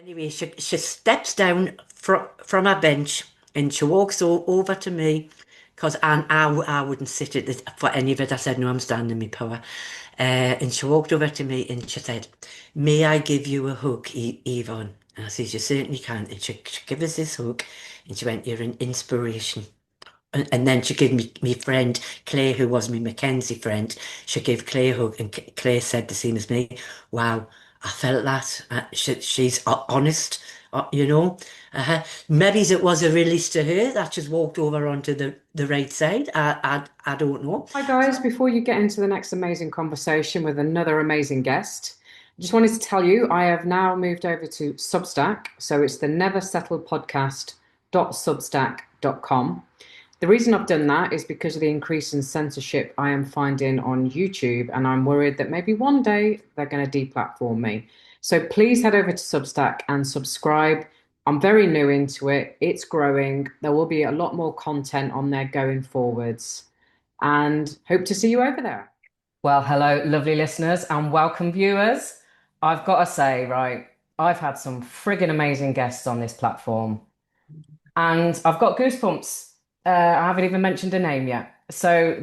Anyway, she steps down from her bench and she walks over to me because I wouldn't sit at for any of it. I said, no, I'm standing in my power. And she walked over to me and she said, may I give you a hug, Yvonne? And I said, you certainly can. And she gave us this hug and she went, you're an inspiration. And then she gave me friend Claire, who was my Mackenzie friend. She gave Claire a hug, and Claire said the same as me. Wow, I felt that. She's honest, you know. Maybe it was a release to her that she's walked over onto the right side. I don't know. Hi, guys. Before you get into the next amazing conversation with another amazing guest, I just wanted to tell you I have now moved over to Substack. So it's the Never Settle Podcast.substack.com. The reason I've done that is because of the increase in censorship I am finding on YouTube, and I'm worried that maybe one day they're going to deplatform me. So please head over to Substack and subscribe. I'm very new into it. It's growing. There will be a lot more content on there going forwards, and hope to see you over there. Well, hello, lovely listeners, and welcome, viewers. I've got to say, right, I've had some friggin' amazing guests on this platform, and I've got goosebumps. I haven't even mentioned a name yet. So,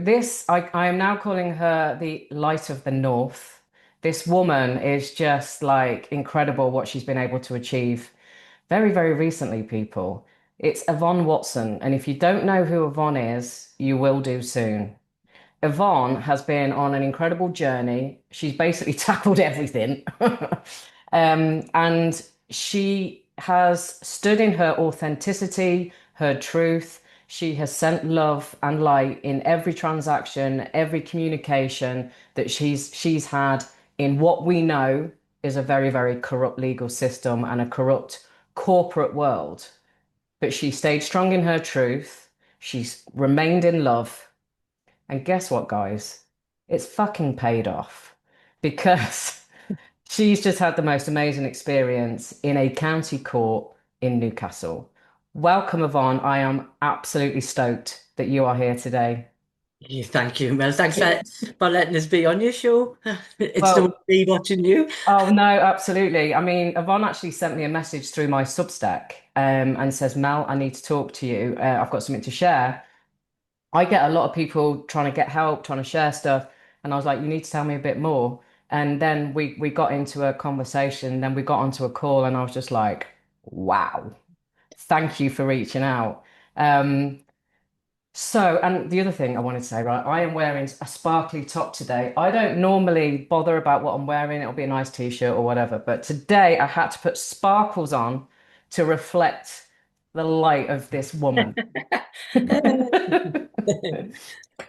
I am now calling her the Light of the North. This woman is just like incredible what she's been able to achieve very, very recently, people. It's Yvonne Watson, and if you don't know who Yvonne is, you will do soon. Yvonne has been on an incredible journey. She's basically tackled everything. And she has stood in her authenticity, her truth. She has sent love and light in every transaction, every communication that she's had in what we know is a very, very corrupt legal system and a corrupt corporate world. But she stayed strong in her truth. She's remained in love. And guess what, guys? It's fucking paid off because she's just had the most amazing experience in a county court in Newcastle. Welcome, Yvonne. I am absolutely stoked that you are here today. Yeah, thank you. Well, thanks for letting us be on your show. It's so Well, me watching you. oh no, absolutely. I mean, Yvonne actually sent me a message through my Substack, and says, Mel, I need to talk to you. I've got something to share. I get a lot of people trying to get help, trying to share stuff, and I was like, you need to tell me a bit more. And then we got into a conversation, then we got onto a call, and I was just like, wow, thank you for reaching out. Um, and the other thing I wanted to say, right, I am wearing a sparkly top today. I don't normally bother about what I'm wearing. It'll be a nice t-shirt or whatever, but today I had to put sparkles on to reflect the light of this woman.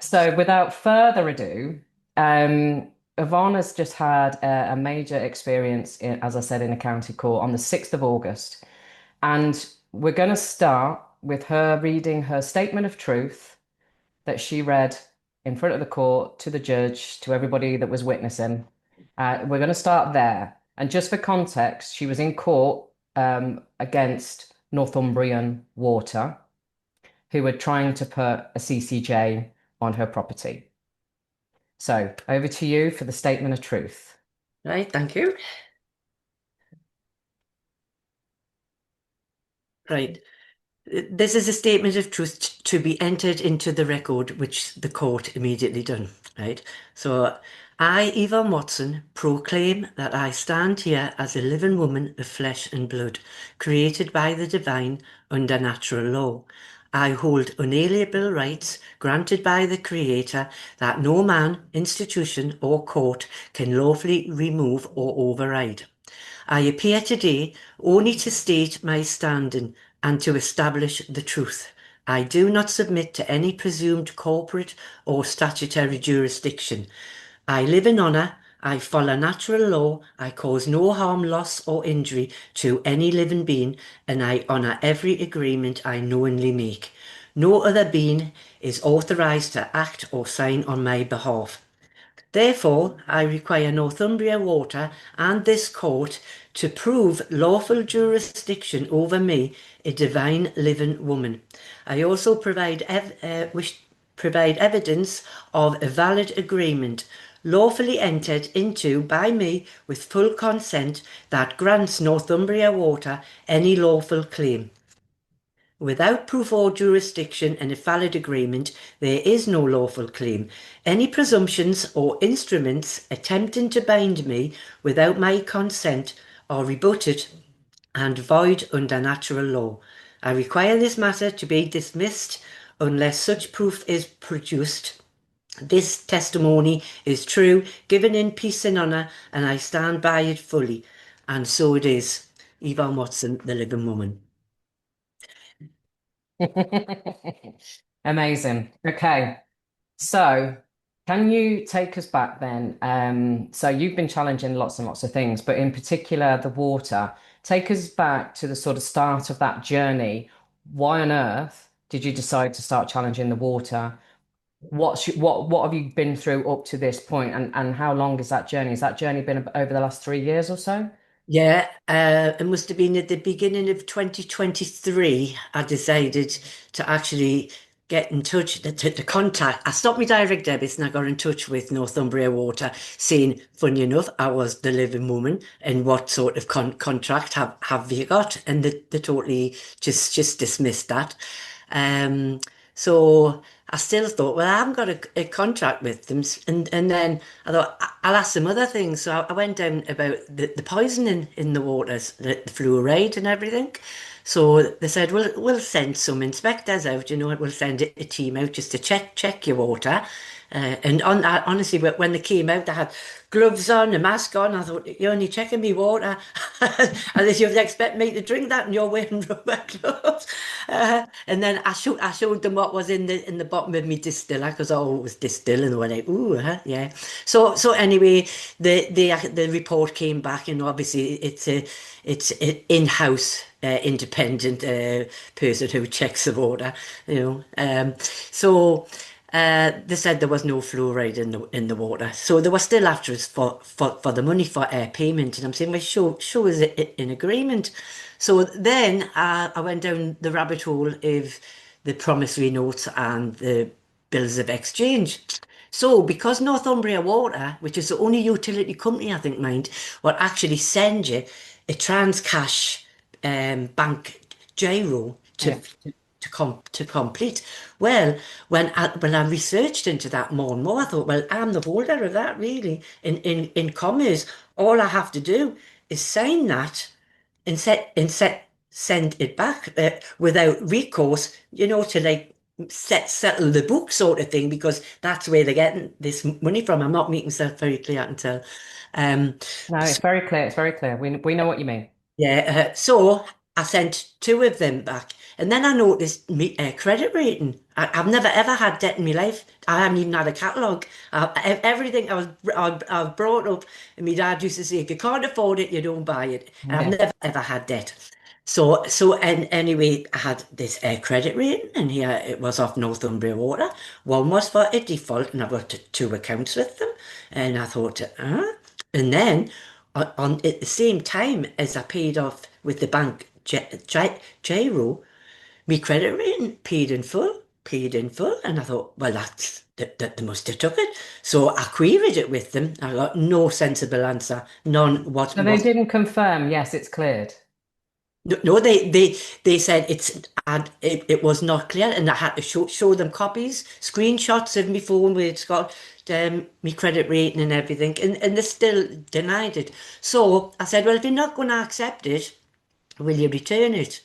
So, without further ado, Ivana's just had a major experience, as I said, in a county court on the 6th of August. And we're going to start with her reading her statement of truth that she read in front of the court to the judge, to everybody that was witnessing. We're going to start there. And just for context, she was in court against Northumbrian Water, who were trying to put a CCJ on her property. So over to you for the statement of truth. Right, thank you. Right. This is a statement of truth to be entered into the record, which the court immediately done, right? So, I, Yvonne Watson, proclaim that I stand here as a living woman of flesh and blood, created by the divine under natural law. I hold unalienable rights granted by the Creator that no man, institution, or court can lawfully remove or override. I appear today only to state my standing and to establish the truth. I do not submit to any presumed corporate or statutory jurisdiction. I live in honour. I follow natural law. I cause no harm, loss, or injury to any living being, and I honour every agreement I knowingly make. No other being is authorised to act or sign on my behalf. Therefore, I require Northumbrian Water and this court to prove lawful jurisdiction over me, a divine living woman. I also provide evidence of a valid agreement, lawfully entered into by me with full consent that grants Northumbria Water any lawful claim. Without proof or jurisdiction and a valid agreement, there is no lawful claim. Any presumptions or instruments attempting to bind me without my consent are rebutted and void under natural law. I require this matter to be dismissed unless such proof is produced. This testimony is true, given in peace and honour, and I stand by it fully. And so it is. Yvonne Watson, the living woman. Amazing. Okay. So, can you take us back then? So you've been challenging lots and lots of things, but in particular the water. Take us back to the sort of start of that journey. Why on earth did you decide to start challenging the water? What have you been through up to this point, and how long is that journey? Has that journey been over the last 3 years or so? Yeah, it must have been at the beginning of 2023. I decided to actually get in touch, to contact. I stopped my direct debits and I got in touch with Northumbria Water, saying, funny enough, I was the living woman, and what sort of contract have you got? And they totally just dismissed that. Um, so I still thought, well, I haven't got a contract with them. And then I thought, I'll ask some other things. So I went down about the poisoning in the waters, the fluoride and everything. So they said, well, we'll send some inspectors out, we'll send a team out just to check your water. And honestly, when they came out, they had gloves on, a mask on. I thought, you're only checking me water. And you expect me to drink that and you're wearing rubber gloves. And then I showed them what was in the bottom of me distiller, because I always distill, and they were like, ooh, yeah. So anyway, the report came back, and obviously it's an in-house independent person who checks the water, So they said there was no fluoride in the water, so they were still after us for the money for payment, and I'm saying, well, show us in agreement. So then I went down the rabbit hole of the promissory notes and the bills of exchange. So because Northumbria Water, which is the only utility company I think mind, will actually send you a Transcash bank gyro to Yeah. to complete. Well, when I researched into that more and more, I thought, well, I'm the holder of that really. In commerce, all I have to do is sign that send it back without recourse, to like settle the book sort of thing, because that's where they're getting this money from. I'm not making myself very clear, I can tell. Um, No, it's very clear. It's very clear. We know what you mean. Yeah, so I sent two of them back, and then I noticed me credit rating. I've never ever had debt in my life. I haven't even had a catalogue. Everything I was brought up, and my dad used to say, if you can't afford it, you don't buy it. And I've Yeah. never ever had debt. So anyway, I had this credit rating, and here it was off Northumbria Water. One was for a default, and I've got two accounts with them, and I thought, and then at the same time as I paid off with the bank gyro, my credit rating paid in full, and I thought, well, that they must have took it. So I queried it with them. I got no sensible answer, none. So they didn't confirm, yes, it's cleared. No, they said it was not clear, and I had to show them copies, screenshots of my phone where it's got my credit rating and everything, and they still denied it. So I said, well, if you're not going to accept it, will you return it?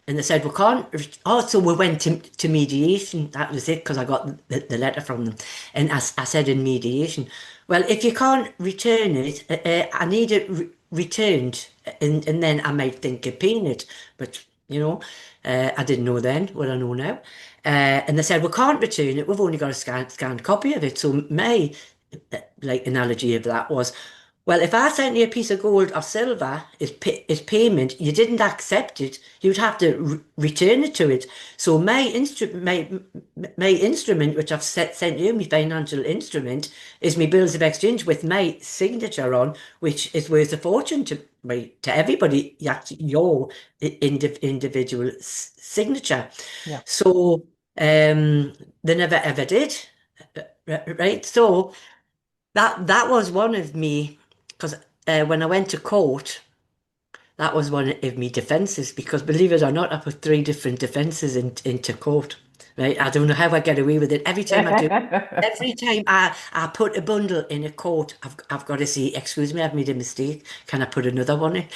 And they said, we can't. Oh, so we went to mediation. That was it, because I got the letter from them. And I said in mediation, well, if you can't return it, I need it returned. And then I might think of paying it. But, I didn't know then what I know now. And they said, we can't return it. We've only got a scanned copy of it. So my analogy of that was, well, if I sent you a piece of gold or silver as payment, you didn't accept it, you'd have to return it to it. So my instrument, which I've sent you, my financial instrument, is my bills of exchange with my signature on, which is worth a fortune to everybody. Actually, your individual signature. Yeah. So they never ever did, right? So. that was one of me, because when I went to court, that was one of my defences, because believe it or not, I put three different defences into court. Right? I don't know how I get away with it. Every time I put a bundle in a court, I've got to say, excuse me, I've made a mistake. Can I put another one in?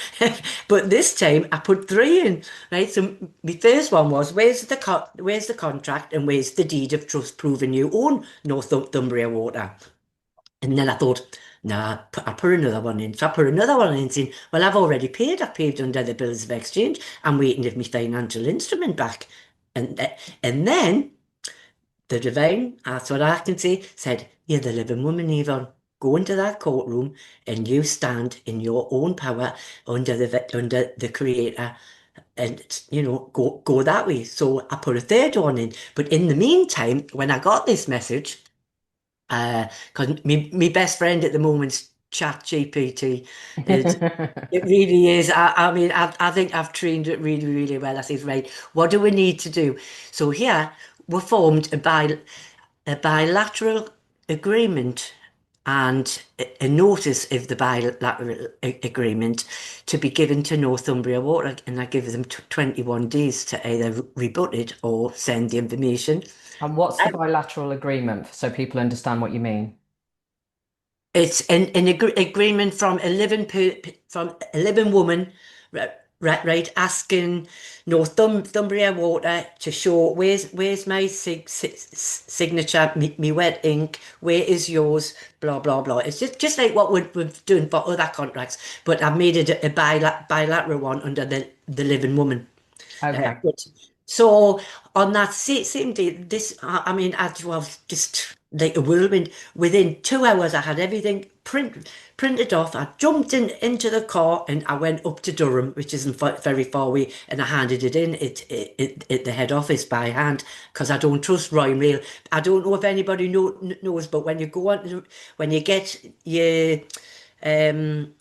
But this time I put three in. Right. So my first one was, where's the contract and where's the deed of trust proving you own Northumbria Water? And then I thought, nah, I'll put another one in. So I put another one in, saying, well, I've already paid. I've paid under the bills of exchange. I'm waiting to have my financial instrument back. And then the divine, that's what I can say, said, you're the living woman, Yvonne. Go into that courtroom and you stand in your own power under the Creator, and go that way. So I put a third one in. But in the meantime, when I got this message, because me best friend at the moment's Chat GPT. It really is. I mean, I think I've trained it really, really well. I said, right, what do we need to do? So here we formed a bilateral agreement and a notice of the bilateral agreement to be given to Northumbria Water, and I give them 21 days to either rebut it or send the information. And what's the bilateral agreement so people understand what you mean? It's an agreement from from a living woman, right, asking Northumbria Water to show where's my signature, me wet ink, where is yours, blah blah blah. It's just like what we've done for other contracts, but I've made it a bilateral one under the living woman. Okay. But so on that same day, I mean, I was just like a whirlwind. Within 2 hours, I had everything printed off. I jumped into the car and I went up to Durham, which isn't very far away, and I handed it in at the head office by hand, because I don't trust Royal Mail. I don't know if anybody knows, but when you go on, when you get your um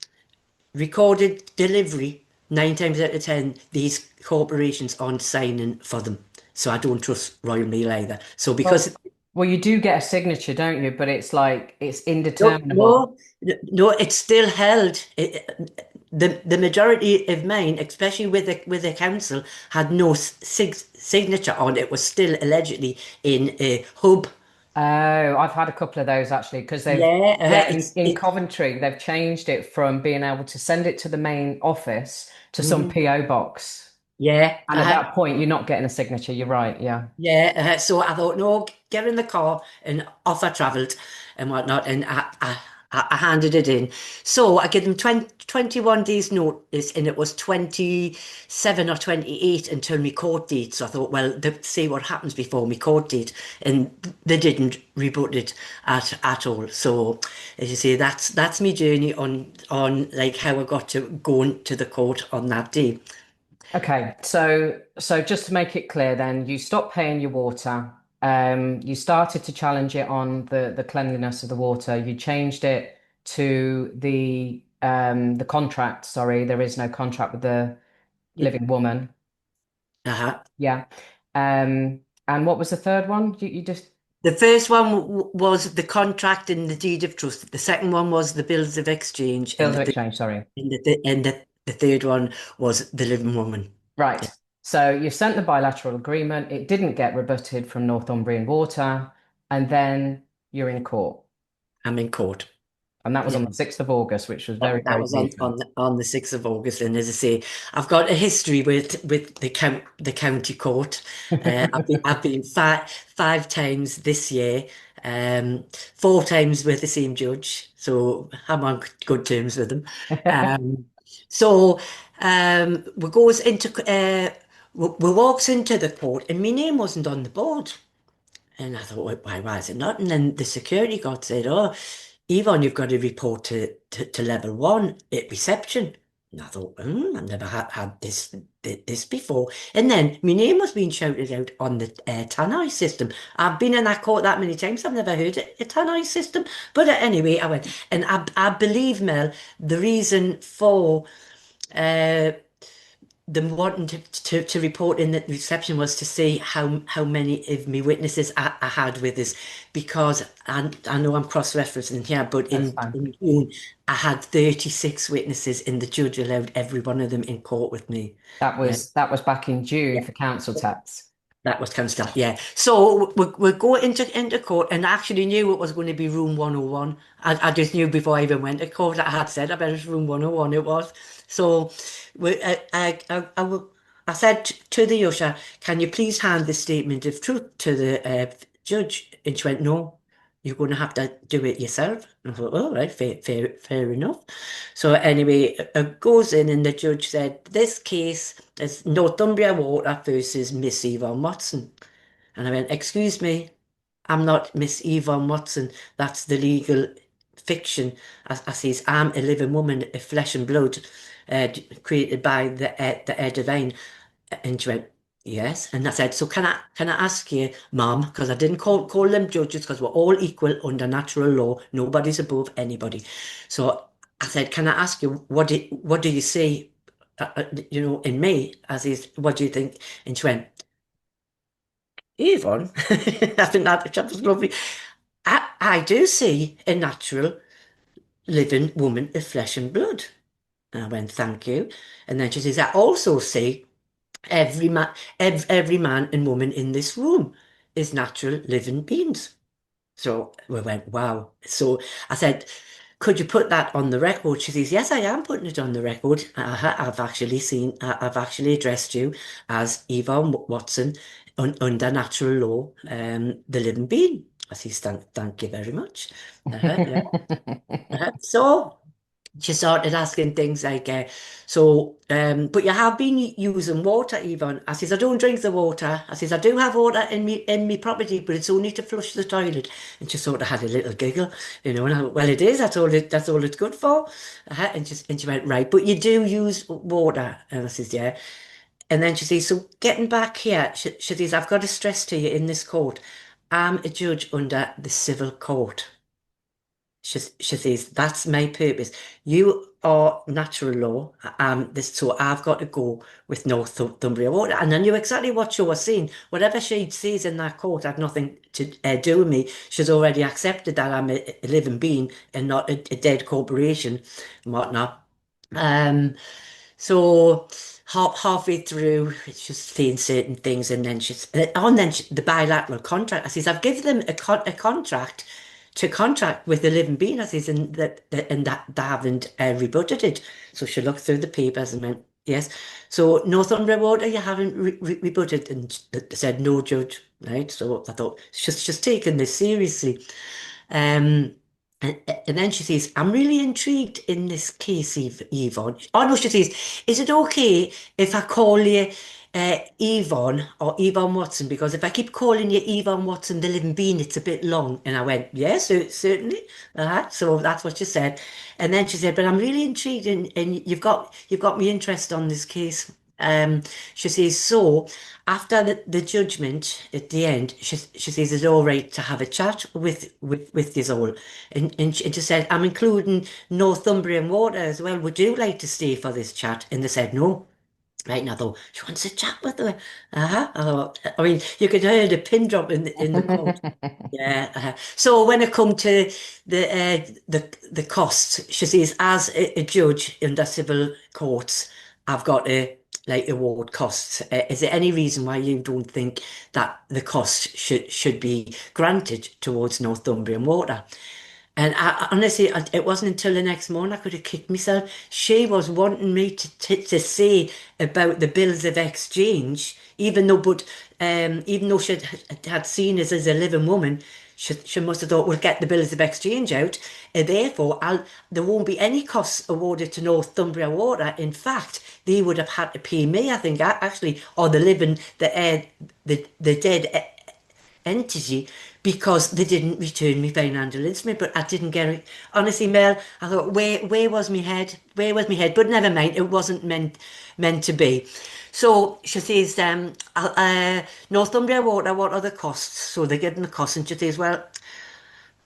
recorded delivery, 9 times out of 10, these corporations aren't signing for them. So I don't trust Royal Mail either. So because Well, you do get a signature, don't you? But it's like it's no, indeterminable. no, no, it's still held. The majority of mine, especially with the council, had no signature on it. Was still allegedly in a hub. Oh, I've had a couple of those actually because Yeah, they're in Coventry. They've changed it from being able to send it to the main office to some mhm, PO box. yeah, And at that point, you're not getting a signature. You're right. Yeah. yeah, so I thought, no, get in the car, and off I travelled and whatnot, and I handed it in. So I gave them 21 days notice, and it was 27 or 28 until my court date. So I thought, well, they'll see what happens before my court date, and they didn't rebut it at all. So as you say, that's my journey on like how I got to going to the court on that day. Okay. So just to make it clear, then you stopped paying your water. You started to challenge it on the cleanliness of the water. You changed it to the contract. Sorry, there is no contract with the living woman. Uh-huh. Yeah. And what was the third one? You just The first one was the contract and the deed of trust. The second one was the bills of exchange, and bills of exchange, sorry. the third one was the living woman. Yeah, Right. So you sent the bilateral agreement. It didn't get rebutted from Northumbrian Water, and then you're in court. I'm in court. And that was Yeah. on the 6th of August, which was very, That very was on recent. on the 6th of August, and as I say, I've got a history with the county court. I've been five times this year, four times with the same judge, so I'm on good terms with them. Um, so we goes into we walks into the court, and my name wasn't on the board. And I thought, why is it not? And then the security guard said, oh, Yvonne, you've got to report to level one at reception. And I thought, I've never had this before. And then my name was being shouted out on the tannoy system. I've been in that court that many times. I've never heard a tannoy system. But anyway, I went. And I believe, Mel, the reason for uh, them wanting to report in the reception was to see how many of me witnesses I had with us, because I know I'm cross-referencing here, but That's fine. in June I had 36 witnesses and the judge allowed every one of them in court with me. Right? That was back in June Yeah. for council tax. That was kind of stuff, yeah. So we're going into court, and I actually knew it was going to be room 101. I just knew before I even went to court. I had said, I bet it's room 101 it was. So I said to the usher, can you please hand the statement of truth to the judge? And she went, no, you're going to have to do it yourself. And I thought, all right, fair enough. So anyway, it goes in, and the judge said, this case is Northumbria Water versus Miss Yvonne Watson. And I went, excuse me, I'm not Miss Yvonne Watson. That's the legal fiction. I says, I'm a living woman of flesh and blood, created by the air divine. And she went, yes. And I said, so can I ask you, Mum, because I didn't call them judges because we're all equal under natural law. Nobody's above anybody. So I said, can I ask you, what do you see, in me, as is, what do you think? And she went, Yvonne, I think that was lovely. I do see a natural living woman of flesh and blood. And I went, thank you. And then she says, I also see every man and woman in this room is natural living beings. So we went, wow. So I said, could you put that on the record? She says, yes, I am putting it on the record. I've actually addressed you as Yvonne Watson under natural law, the living being. I says, thank you very much. Yeah. So she started asking things like, but you have been using water, Yvonne. I says, I don't drink the water. I says, I do have water in me property, but it's only to flush the toilet. And she sort of had a little giggle, and I went, well, it is. That's all it's good for. And she went, right, but you do use water. And I says, yeah. And then she says, so getting back here, she says, I've got to stress to you in this court, I'm a judge under the civil court. She says, that's my purpose. You are natural law. So I've got to go with Northumbria Water. And I knew exactly what she was saying. Whatever she says in that court had nothing to do with me. She's already accepted that I'm a living being and not a dead corporation and whatnot. Um, so halfway through, it's just saying certain things, and then the bilateral contract. I says, I've given them a contract to contract with the living being. I says, and that they haven't rebutted it. So she looked through the papers and went, yes. So Northumbria Water, you haven't rebutted, and they said no, judge. Right. So I thought she's taking this seriously. Um, and then she says, I'm really intrigued in this case, Yvonne. Oh, no, she says, is it okay if I call you Yvonne or Yvonne Watson? Because if I keep calling you Yvonne Watson, the living being, it's a bit long. And I went, yes, certainly. So that's what she said. And then she said, but I'm really intrigued and you've got me interested on this case. She says, so after the judgment at the end, she says it's all right to have a chat with this all. And she said, I'm including Northumbrian Water as well. Would you like to stay for this chat? And they said, no. Right, and I thought, she wants to chat with her. I mean, you could hear the pin drop in the court. Yeah. So when it come to the costs, she says, as a judge in the civil courts, I've got to like award costs. Is there any reason why you don't think that the cost should be granted towards Northumbrian Water? And honestly, it wasn't until the next morning I could have kicked myself. She was wanting me to say about the bills of exchange, even though she had seen us as a living woman, she must have thought, we'll get the bills of exchange out. And therefore, there won't be any costs awarded to Northumbria Water. In fact, they would have had to pay me, I think, actually, or the dead entity, because they didn't return me financial instrument, but I didn't get it. Honestly, Mel, I thought, where was my head? Where was my head? But never mind, it wasn't meant to be. So she says, Northumbria Water, what are the costs? So they're getting the costs, and she says, well,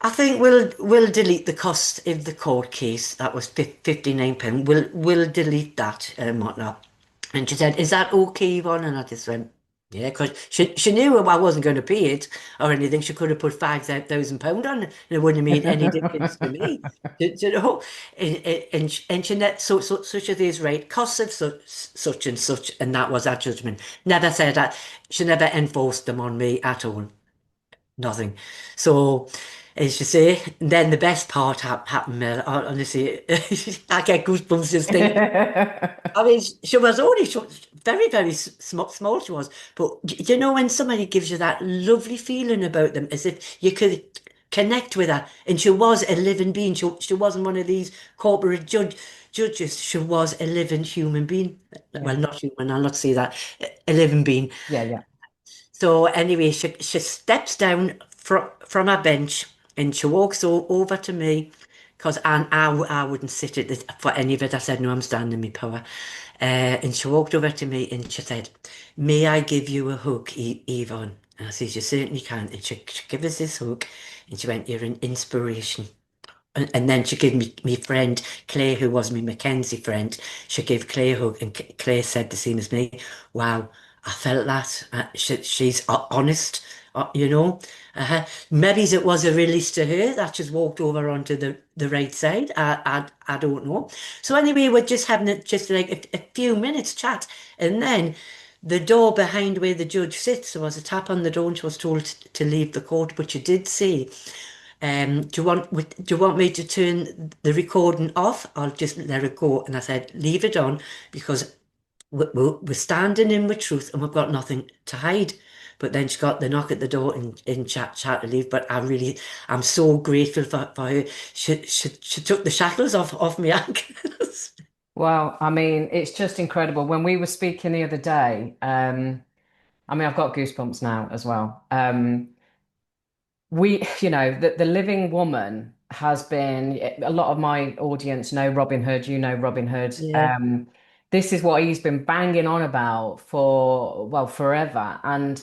I think we'll delete the cost of the court case. That was £59. We'll delete that and whatnot. And she said, "Is that okay, Yvonne?" And I just went, "Yeah," because she knew I wasn't going to pay it or anything. She could have put £5,000 on it, and it wouldn't have made any difference to me. You know, and she net such as is right, costs of such and such, and that was our judgment. Never said that. She never enforced them on me at all. Nothing. So, as you say, then the best part happened, Mel. Honestly, I get goosebumps just thinking. I mean, she was only very, very small she was. But you know when somebody gives you that lovely feeling about them, as if you could connect with her, and she was a living being. She wasn't one of these corporate judges. She was a living human being. Yeah, Well, not human, I'll not say that. A living being. yeah, yeah. So anyway, she steps down from her bench and she walks over to me because I wouldn't sit at for any of it. I said, no, I'm standing in my power. And she walked over to me and she said, "May I give you a hug, Yvonne?" And I said, "You certainly can." And she gave us this hug and she went, "You're an inspiration." And then she gave me friend Claire, who was my Mackenzie friend. She gave Claire a hug, and Claire said the same as me. Wow, I felt that. She's honest, you know. Maybe it was a release to her that she's walked over onto the right side. I don't know. So anyway, we're just having just like a few minutes chat, and then the door behind where the judge sits, there was a tap on the door, and she was told to leave the court. But she did say, do you want me to turn the recording off? I'll just let it go." And I said, "Leave it on because we're standing in with truth and we've got nothing to hide." But then she got the knock at the door and chat to leave. But I'm so grateful for her. She took the shackles off my ankles. Well, I mean, it's just incredible. When we were speaking the other day, I mean, I've got goosebumps now as well. The living woman has been, a lot of my audience know Robin Hood, you know Robin Hood. Yeah, This is what he's been banging on about for, well, forever. And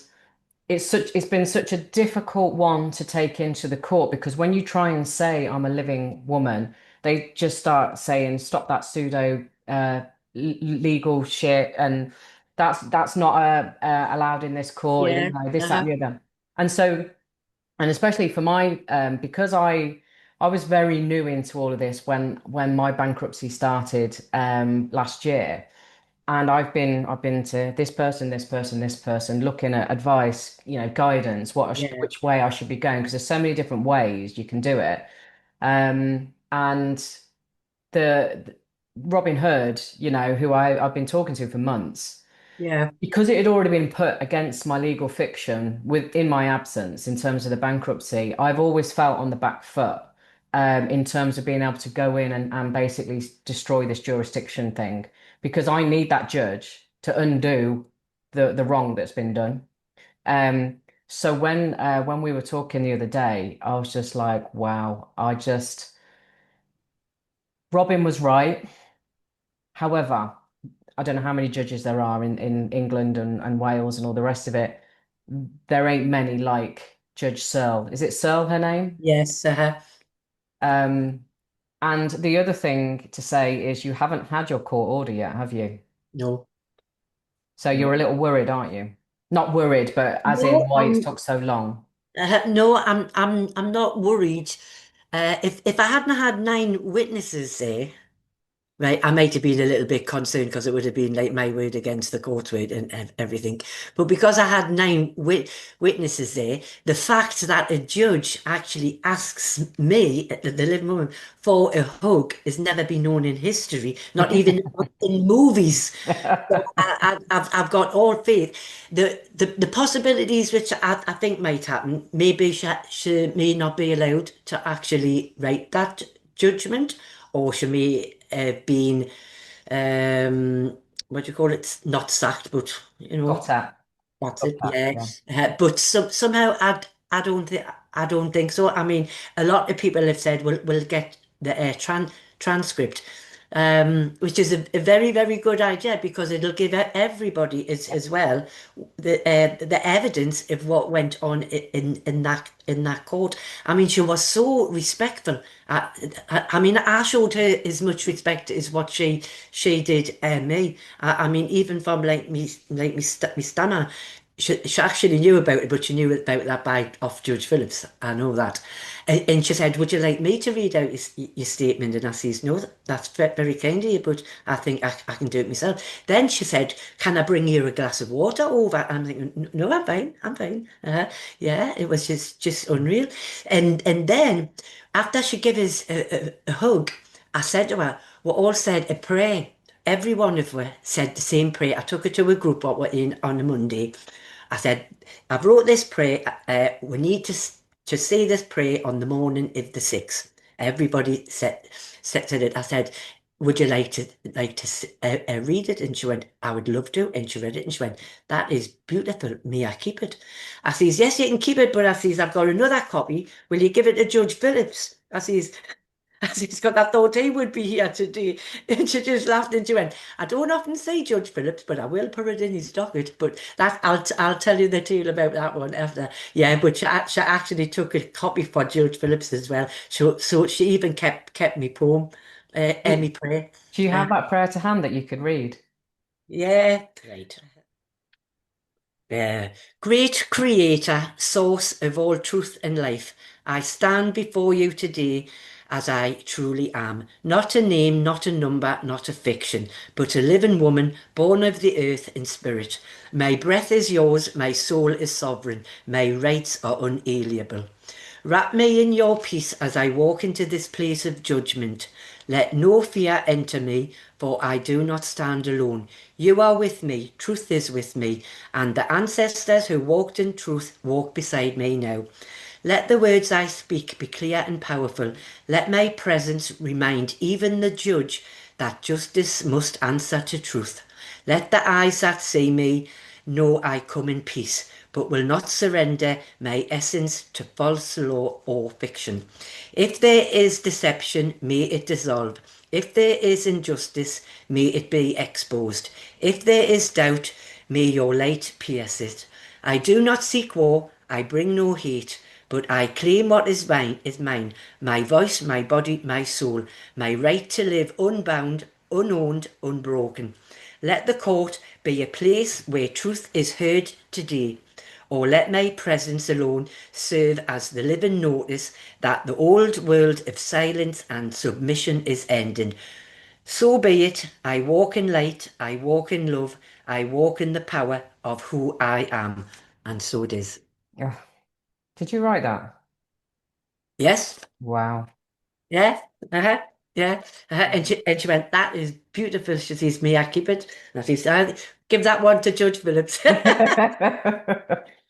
it's been such a difficult one to take into the court because when you try and say I'm a living woman, they just start saying stop that pseudo legal shit, and that's not allowed in this court, yeah, this, that, and the other. And so, and especially for my because I was very new into all of this when my bankruptcy started last year. And I've been to this person, this person, this person, looking at advice, guidance, yeah, which way I should be going, because there's so many different ways you can do it. And the Robin Hood, who I've been talking to for months, yeah, because it had already been put against my legal fiction within my absence in terms of the bankruptcy, I've always felt on the back foot in terms of being able to go in and basically destroy this jurisdiction thing because I need that judge to undo the wrong that's been done. So when we were talking the other day, I was just like, wow, Robin was right. However, I don't know how many judges there are in England and Wales and all the rest of it. There ain't many like Judge Searle. Is it Searle, her name? yes, Um, and the other thing to say is you haven't had your court order yet, have you? no, So no. you're a little worried, aren't you? Not worried, but as in No, why it's took so long. no, I'm not worried. If I hadn't had nine witnesses there, right, I might have been a little bit concerned because it would have been like my word against the court's word and everything. But because I had nine witnesses there, the fact that a judge actually asks me, the living woman, for a hug has never been known in history, not even in movies. So I've got all faith. The possibilities which I think might happen, maybe she may not be allowed to actually write that judgment, or she may have been, what do you call it? Not sacked, but Got that. that's Got it. that. Yeah. Yeah. But somehow I don't think so. I mean, a lot of people have said we'll get the transcript. which is a very, very good idea because it'll give everybody as well the evidence of what went on in that court. I mean, she was so respectful. I mean, I showed her as much respect as what she did me. I mean, even from me stammer. She actually knew about it, but she knew about that by off Judge Phillips. I know that. And she said, "Would you like me to read out your statement?" And I says, "No, that's very kind of you, but I think I can do it myself." Then she said, "Can I bring you a glass of water over?" I'm thinking, "No, I'm fine. I'm fine." Yeah, it was just unreal. And then after she gave us a hug, I said to her, "We all said a prayer." Every one of us said the same prayer. I took her to a group what were in on a Monday. I said, "I've wrote this prayer. We need to say this prayer on the morning of the 6th." Everybody said it. I said, "Would you like to read it?" And she went, "I would love to." And she read it and she went, "That is beautiful. May I keep it?" I says, "Yes, you can keep it, but I says, I've got another copy. Will you give it to Judge Phillips?" I says, as he's got, I thought he would be here today. And she just laughed and she went, "I don't often see Judge Phillips, but I will put it in his docket." But that I'll tell you the tale about that one after. Yeah, but she actually took a copy for Judge Phillips as well. So she even kept me poem, Do Emmy prayer. do you Uh, have that prayer to hand that you could read? yeah, right. Great Creator, source of all truth and life, I stand before you today as I truly am. Not a name, not a number, not a fiction, but a living woman born of the earth in spirit. My breath is yours, my soul is sovereign, my rights are unalienable. Wrap me in your peace as I walk into this place of judgment. Let no fear enter me, for I do not stand alone. You are with me, truth is with me, and the ancestors who walked in truth walk beside me now. Let the words I speak be clear and powerful. Let my presence remind even the judge that justice must answer to truth. Let the eyes that see me know I come in peace, but will not surrender my essence to false law or fiction. If there is deception, may it dissolve. If there is injustice, may it be exposed. If there is doubt, may your light pierce it. I do not seek war, I bring no hate, but I claim what is mine, my voice, my body, my soul, my right to live unbound, unowned, unbroken. Let the court be a place where truth is heard today, or let my presence alone serve as the living notice that the old world of silence and submission is ending. So be it. I walk in light, I walk in love, I walk in the power of who I am. And so it is. Ugh. Did you write that? Yes? Wow. Yeah? Uh-huh. Yeah. Uh-huh. And she went, "That is beautiful." She says, "May I keep it?" And I says, "I give that one to Judge Phillips."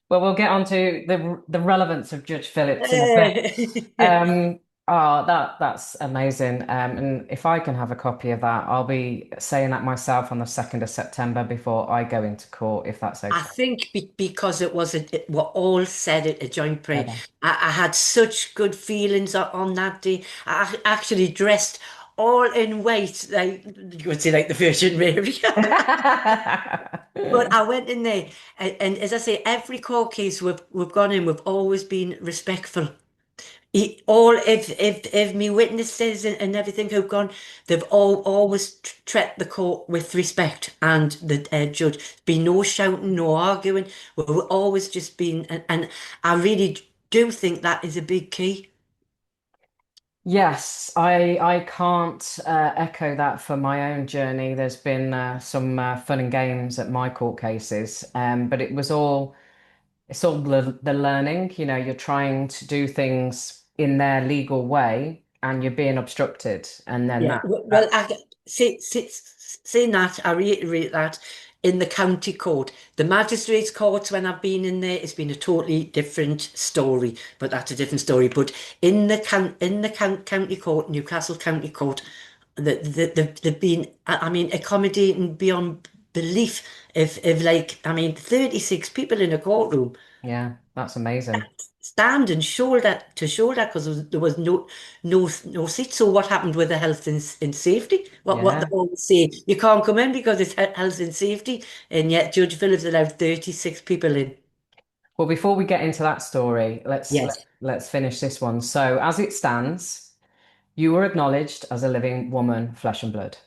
Well, we'll get on to the relevance of Judge Phillips in a bit. Oh, that's amazing. And if I can have a copy of that, I'll be saying that myself on the 2nd of September before I go into court, if that's I okay. think because it was we all said it a joint prayer. Okay. I had such good feelings on that day. Actually dressed all in white, like you would say, like the Virgin Mary. But I went in there, and as I say, every court case we've gone in, we've always been respectful. All if me witnesses and everything who've gone, they've all always treat the court with respect, and the judge be no shouting, no arguing. We've always just been, and I really do think that is a big key. Yes, I can't echo that for my own journey. There's been some fun and games at my court cases, but it's all the learning. You know, you're trying to do things in their legal way, and you're being obstructed, and then Yeah, that well, saying that, I reiterate that in the county court, the magistrates' courts, when I've been in there, it's been a totally different story, but that's a different story. But county court, Newcastle County Court, they've been, I mean, accommodating beyond belief. If like, I mean, 36 people in a courtroom. yeah, that's amazing. stand and shoulder to shoulder because there was no seat. So what happened with the health and safety? What they Yeah. always say, you can't come in because it's health and safety, and yet Judge Phillips allowed 36 people in. Well, before we get into that story, Yes, let's finish this one. So, as it stands, you were acknowledged as a living woman, flesh and blood,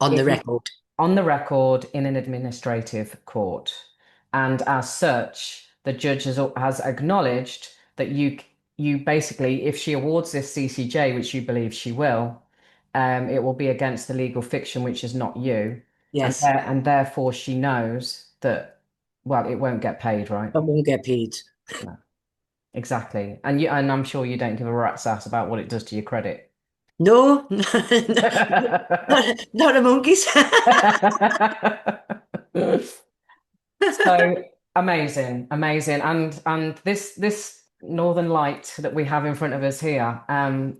on the in, record. on the record in an administrative court. And as such, the judge has acknowledged that you basically, if she awards this CCJ, which you believe she will, it will be against the legal fiction, which is not you, Yes, and therefore she knows that, well, it won't get paid, right? I won't get paid. No, exactly. And I'm sure you don't give a rat's ass about what it does to your credit. No, not a monkeys. So amazing, amazing. And this Northern Light that we have in front of us here,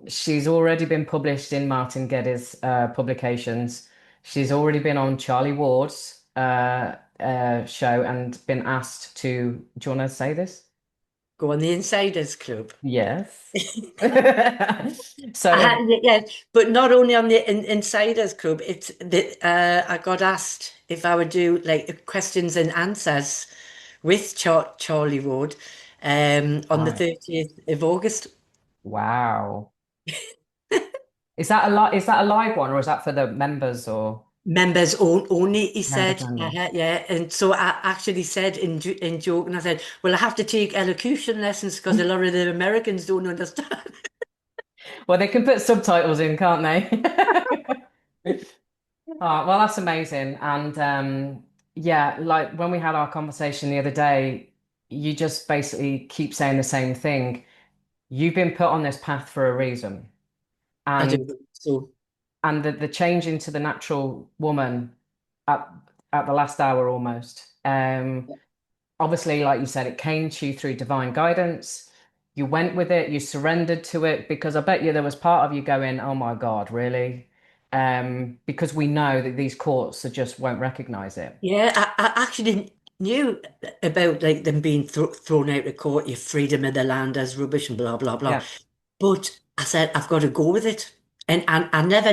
she's already been published in Martin Geddes' publications. She's already been on Charlie Ward's show and been asked to, do you want to say this? Go on the Insiders Club. Yes. So Yeah, but not only on the Insiders Club, it's the I got asked if I would do like questions and answers with Charlie Ward on the right. 30th of August. Wow. Is that a live one or is that for the members or Members only, he members said. only? Yeah, and so I actually said in joke, and I said, "Well, I have to take elocution lessons because a lot of the Americans don't understand." Well, they can put subtitles in, can't they? Oh, well, that's amazing. And yeah, like when we had our conversation the other day, you just basically keep saying the same thing. You've been put on this path for a reason. I And do. So the change into the natural woman at at the last hour almost. Obviously, like you said, it came to you through divine guidance. You went with it, you surrendered to it, because I bet you there was part of you going, "Oh my God, really?" Because we know that these courts just won't recognize it. yeah, I actually knew about like them being thrown out of court, your freedom of the land as rubbish and blah blah blah. Yeah, But I said I've got to go with it, and I never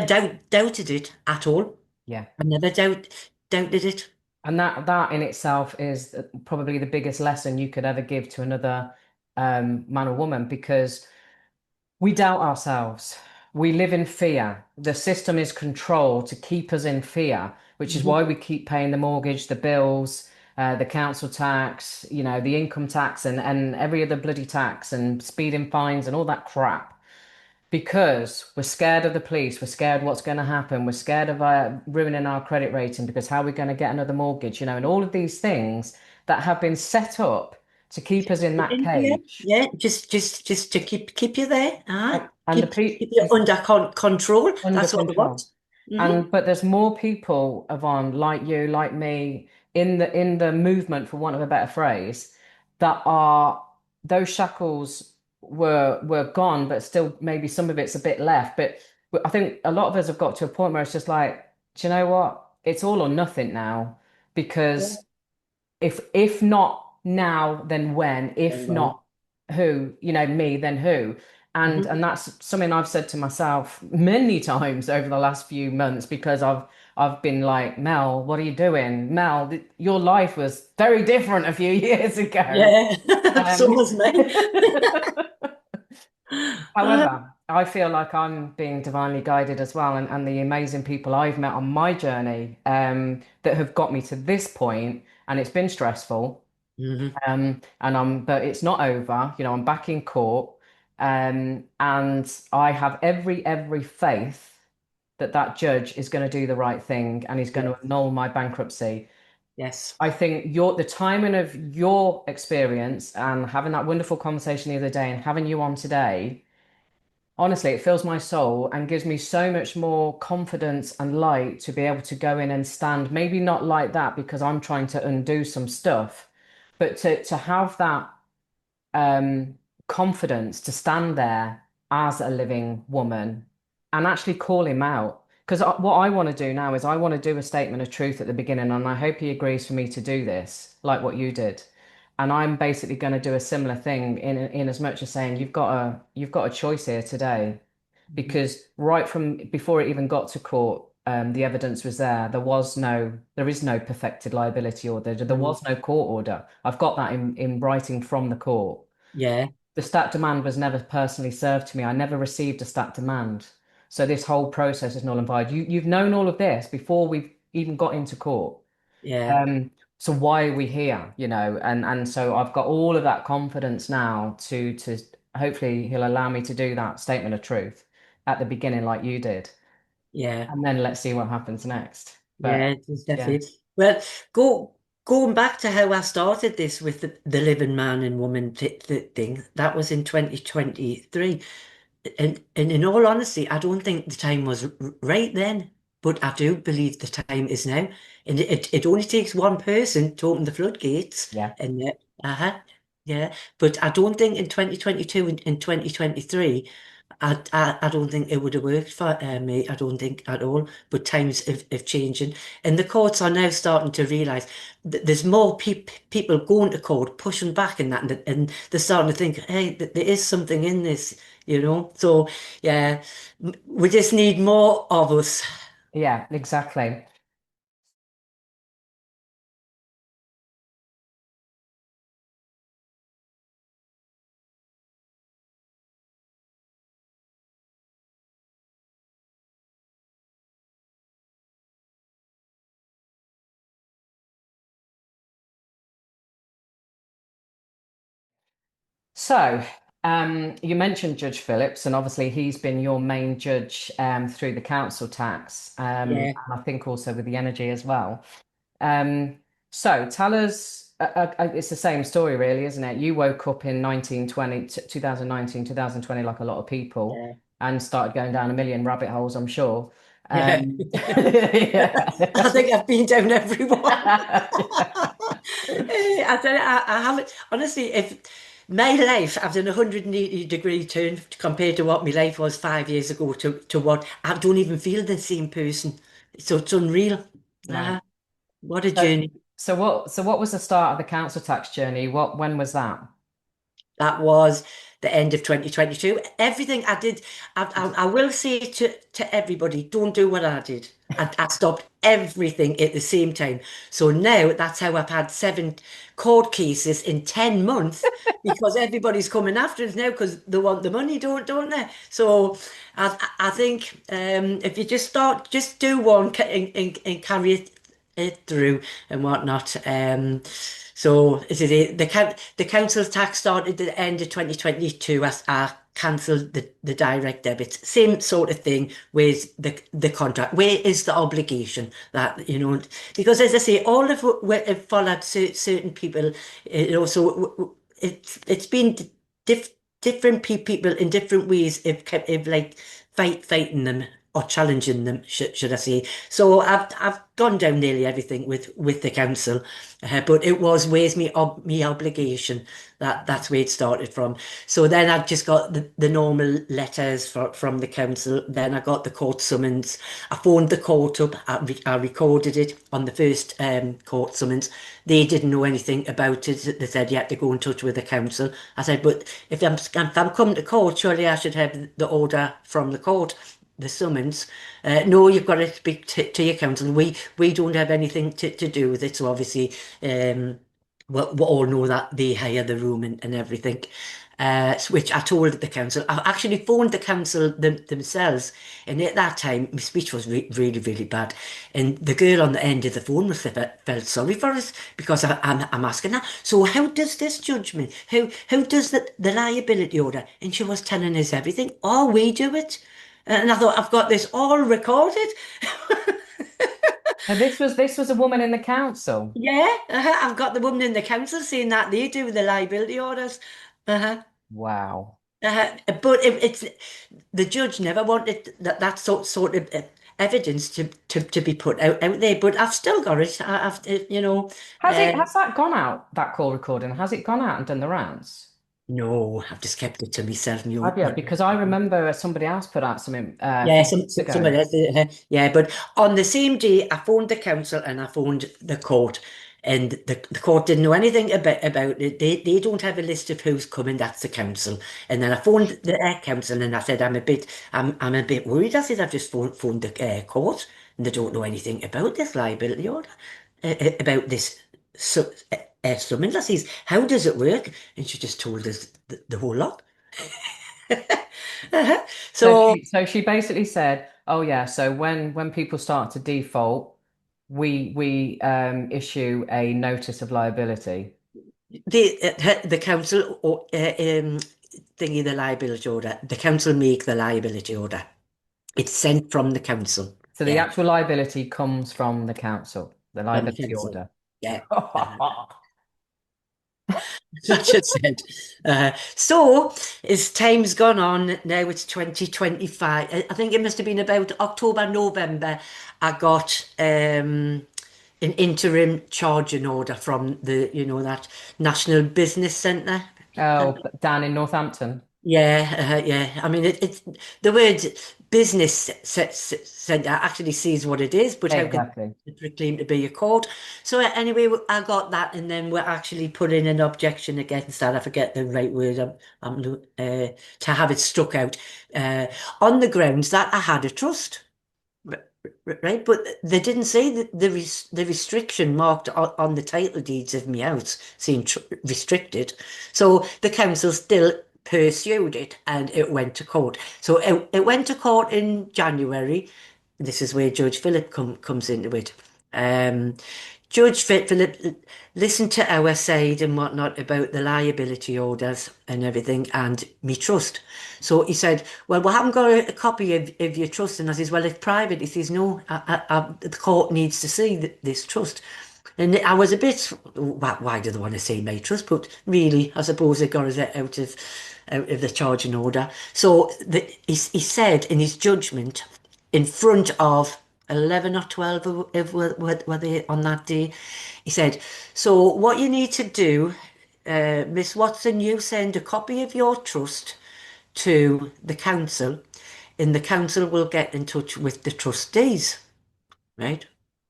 doubted it at all. yeah. I never doubted it. And that in itself is probably the biggest lesson you could ever give to another man or woman, because we doubt ourselves. We live in fear. The system is controlled to keep us in fear, which is Mhm. why we keep paying the mortgage, the bills, the council tax, the income tax and every other bloody tax and speeding fines and all that crap. Because we're scared of the police, we're scared what's going to happen, we're scared of ruining our credit rating because how are we going to get another mortgage, and all of these things that have been set up to keep us in that Yeah, cage. yeah, just to keep you there. And the Keep you under control. under That's all I control. want. Hmm. And but there's more people, Yvonne, like you, like me, in the movement, for want of a better phrase, that are those shackles were gone, but still maybe some of it's a bit left. But I think a lot of us have got to a point where it's just like, do you know what? It's all or nothing now, Yeah. because if not now, then when? Very If well. not who, me, then who? And Hmm. that's something I've said to myself many times over the last few months, because I've been like, Mel, what are you doing? Mel, your life was very different a few years ago. Yeah, so Um, was mine. Uh, However, I feel like I'm being divinely guided as well, and the amazing people I've met on my journey, that have got me to this point, and it's been stressful. mhm. But it's not over. I'm back in court, and I have every faith that that judge is going to do the right thing and he's going Yeah. to annul my bankruptcy. Yes. I think the timing of your experience and having that wonderful conversation the other day and having you on today, honestly, it fills my soul and gives me so much more confidence and light to be able to go in and stand. Maybe not like that because I'm trying to undo some stuff, but to have that um, confidence to stand there as a living woman and actually call him out. Because what I want to do now is I want to do a statement of truth at the beginning, and I hope he agrees for me to do this, like what you did. And I'm basically going to do a similar thing in as much as saying you've got a choice here today, Mhm. because right from before it even got to court, the evidence was there. There is no perfected liability order. There No. was no court order. I've got that in writing from the court. Yeah, The stat demand was never personally served to me. I never received a stat demand. So this whole process is null and void. You've known all of this before we've even got into court. yeah, So why are we here? And so I've got all of that confidence now to hopefully he'll allow me to do that statement of truth at the beginning like you did. yeah. And then let's see what happens next. But Yeah, it's yeah, definitely. Well, going back to how I started this with the living man and woman thing, that was in 2023. And in all honesty, I don't think the time was right then, but I do believe the time is now. And it only takes one person to open the floodgates, yeah. and yeah. But I don't think in 2022 and in 2023. I don't think it would have worked for me. I don't think at all. But times have changing, and the courts are now starting to realise that there's more people going to court, pushing back and that, and they're starting to think, hey, there is something in this, you know. So yeah, we just need more of us. Yeah, exactly. So, you mentioned Judge Phillips, and obviously he's been your main judge through the council tax, Yeah, and I think also with the energy as well. Um, so tell us, it's the same story really, isn't it? You woke up in 1920, 2019, 2020, like a lot of people, yeah, and started going down a million rabbit holes, I'm sure. yeah. I Yeah. think I've been down everyone. Yeah. I don't, I haven't, honestly, if my life, I've done a 180-degree turn compared to what my life was 5 years ago to what, I don't even feel the same person. So it's unreal. Right. What a So, journey. so what was the start of the council tax journey? When was that? That was the end of 2022. Everything I did, I will say to everybody, don't do what I did. I stopped everything at the same time. So now that's how I've had 7 court cases in 10 months because everybody's coming after us now because they want the money, don't they? So I think if you just do one and carry it through and whatnot. So is it the council tax started at the end of 2022 as I cancelled the direct debits. Same sort of thing with the contract. Where is the obligation that, because as I say, all of it followed certain people, so it's been diff, different people in different ways if like fighting them or challenging them, should I say. So I've gone down nearly everything with the council, but it was where's me obligation, that's where it started from. So then I just got the normal letters from the council. Then I got the court summons. I phoned the court up. I recorded it on the first court summons. They didn't know anything about it. They said you had to go in touch with the council. I said, but if I'm coming to court, surely I should have the order from the court, the summons. No, you've got to speak to your council. We don't have anything to do with it. So obviously, we all know that they hire the room and everything. Which I told the council. I actually phoned the council themselves, and at that time, my speech was really, really bad. And the girl on the end of the phone must have felt sorry for us because I'm asking her, so how does this judgment, how does the liability order? And she was telling us everything. Oh, we do it. And I thought, I've got this all recorded. And this was a woman in the council. Yeah, I've got the woman in the council saying that they do the liability orders. Uh-huh. Wow. But it's the judge never wanted that sort of evidence to be put out there. But I've still got it. I've Has uh, it has that gone out, that call recording? Has it gone out and done the rounds? no, I've just kept it to myself. Have you? Because I remember somebody else put out something a Yeah, few weeks ago. somebody else. Yeah, but on the same day, I phoned the council and I phoned the court. And the court didn't know anything about it. They don't have a list of who's coming. That's the council. And then I phoned the council and I said, I'm a bit worried. I said, I've just phoned the court and they don't know anything about this liability order, about this summons. I says, how does it work? And she just told us the whole lot. Uh-huh. So So she basically said, "Oh yeah, so when people start to default, we issue a notice of liability." the council thingy the liability order. The council make the liability order. It's sent from the council. So the Yeah, actual liability comes from the council, the from the liability council. order. Yeah. That's what I said. So, as time's gone on, now it's 2025. I think it must have been about October, November. I got an interim charging order from that National Business Centre. Oh, down in Northampton. Yeah, yeah. I mean, it's the word business centre actually says what it is, but how can Exactly. it proclaim to be a court? So anyway, I got that, and then we're actually putting an objection against that. I forget the right word. To have it struck out uh, on the grounds that I had a trust. Right, but they didn't say that the restriction marked on the title deeds of my house seemed restricted. So the council still pursued it and it went to court. So it went to court in January. This is where Judge Philip comes into it. Um, Judge Philip listened to our side and whatnot about the liability orders and everything and me trust. So he said, well, we haven't got a copy of your trust. And I says, well, it's private. He says, no, the court needs to see this trust. And I was a bit, why do they want to see my trust? But really, I suppose they got us out of the charging order. So he said in his judgment, in front of 11 or 12 were they on that day, he said, so what you need to do, Miss Watson, you send a copy of your trust to the council, and the council will get in touch with the trustees, right?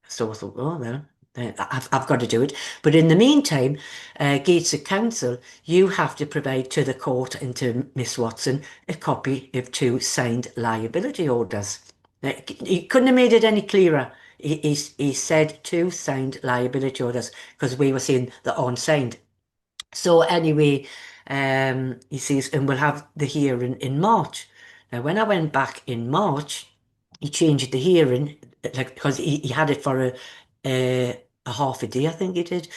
So I thought, oh well, I've got to do it. But in the meantime, Gateshead Council, you have to provide to the court and to Miss Watson a copy of two signed liability orders. He couldn't have made it any clearer. He said two signed liability orders because we were saying they're unsigned. So anyway, he says, and we'll have the hearing in March. Now, when I went back in March, he changed the hearing, like because he had it for a half a day, I think he did.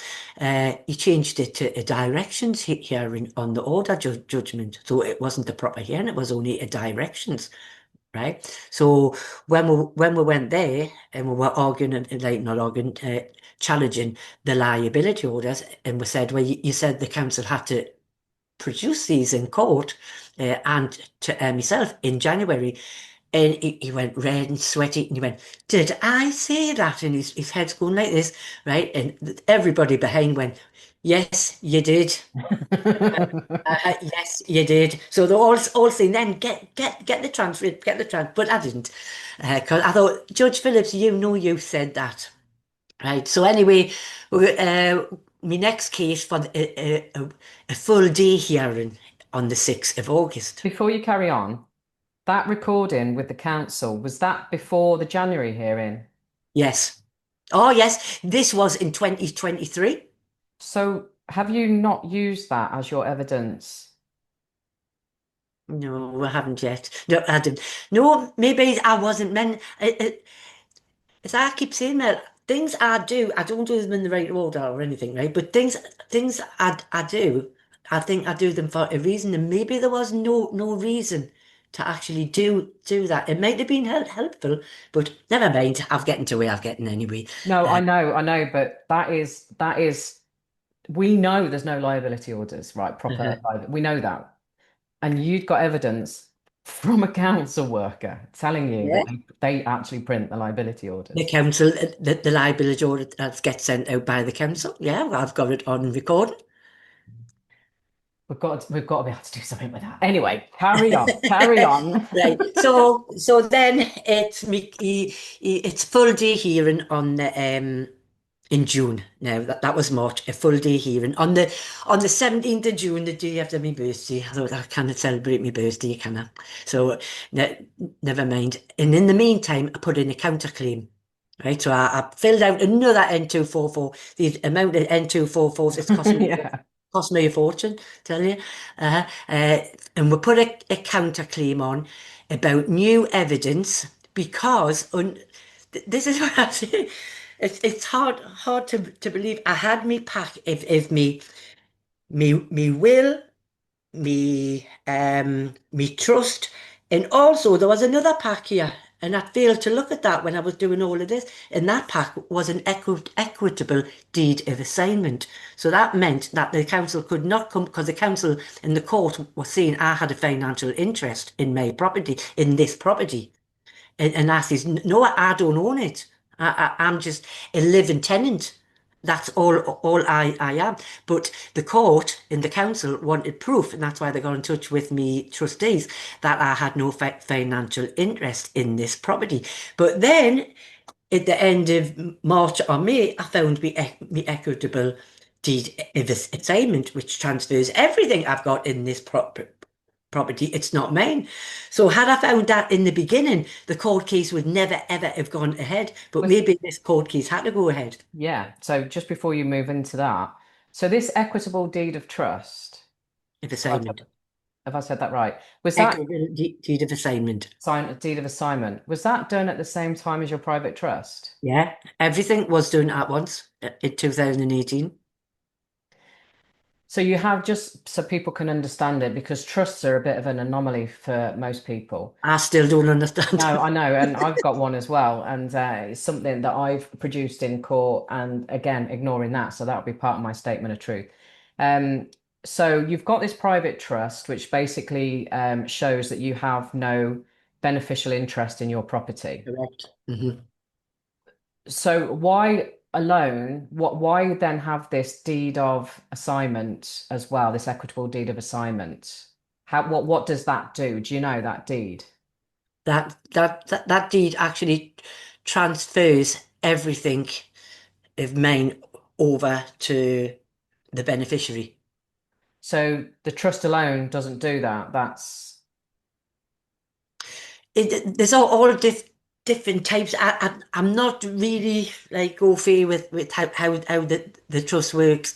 He changed it to a directions hearing on the order judgment. So it wasn't the proper hearing, it was only a directions, right? So when we went there and we were arguing, like not arguing, challenging the liability orders, and we said, well, you said the council had to produce these in court, and to myself in January. And he went red and sweaty and he went, did I say that? And his head's going like this, right? And everybody behind went, yes, you did. Yes, you did. So they're all saying, then get the transcript, get the transcript. But I didn't, because I thought, Judge Phillips, you said that, right? So anyway, my next case for a full day hearing on the 6th of August. Before you carry on, that recording with the council, was that before the January hearing? Yes. Oh, yes. This was in 2023. So have you not used that as your evidence? No, I haven't yet. No, I didn't. No, maybe I wasn't meant. As I keep saying that things I don't do them in the right order or anything, right? But things I do, I think I do them for a reason, and maybe there was no reason to actually do that. It might have been helpful, but never mind. I've gotten to where I've gotten anyway. No, Uh, I know, but that is we know there's no liability orders, right? Proper we know that. And you've got evidence from a council worker telling you yeah. that they actually print the liability The orders. council, the liability order that gets sent out by the council. Yeah, well, I've got it on recording. We've got to be able to do something with that. Anyway, carry on, carry on. Right. So then it's full day hearing on the in June. Now that was March, a full day hearing on the 17th of June, the day after my birthday. I thought I cannot celebrate my birthday, can I? So never mind. And in the meantime, I put in a counterclaim. Right, so I filled out another N244. The amount of N244s, it's Yeah. cost me a fortune, tell you. Uh, uh, and we put a counterclaim on about new evidence because this is what I say. It's hard to believe. I had me pack if me will, me trust, and also there was another pack here, and I failed to look at that when I was doing all of this. And that pack was an equitable deed of assignment. So that meant that the council could not come because the council and the court were saying I had a financial interest in my property, in this property. And I says, no, I don't own it. I'm just a living tenant. That's all I am. But the court and the council wanted proof, and that's why they got in touch with me trustees that I had no financial interest in this property. But then at the end of March or May, I found me equitable deed of assignment, which transfers everything I've got in this property. It's not mine. So had I found that in the beginning, the court case would never ever have gone ahead. But Was maybe this court case had to go ahead Yeah. So just before you move into that, so this equitable deed of trust, of have I assignment. have I said that right? Was that Equitable deed of assignment. signed a deed of assignment? Was that done at the same time as your private trust? Yeah. Everything was done at once in 2018. So you have, just so people can understand it, because trusts are a bit of an anomaly for most people. I still don't understand. No, I know, and I've got one as well, and it's something that I've produced in court, and again, ignoring that, so that would be part of my statement of truth. Um, so you've got this private trust, which basically shows that you have no beneficial interest in your property. Correct. Hmm. So why alone, why then have this deed of assignment as well, this equitable deed of assignment? What does that do? Do you know that deed? That deed actually transfers everything of mine over to the beneficiary. So the trust alone doesn't do that. There's all different types. I'm not really like au fait with how the trust works,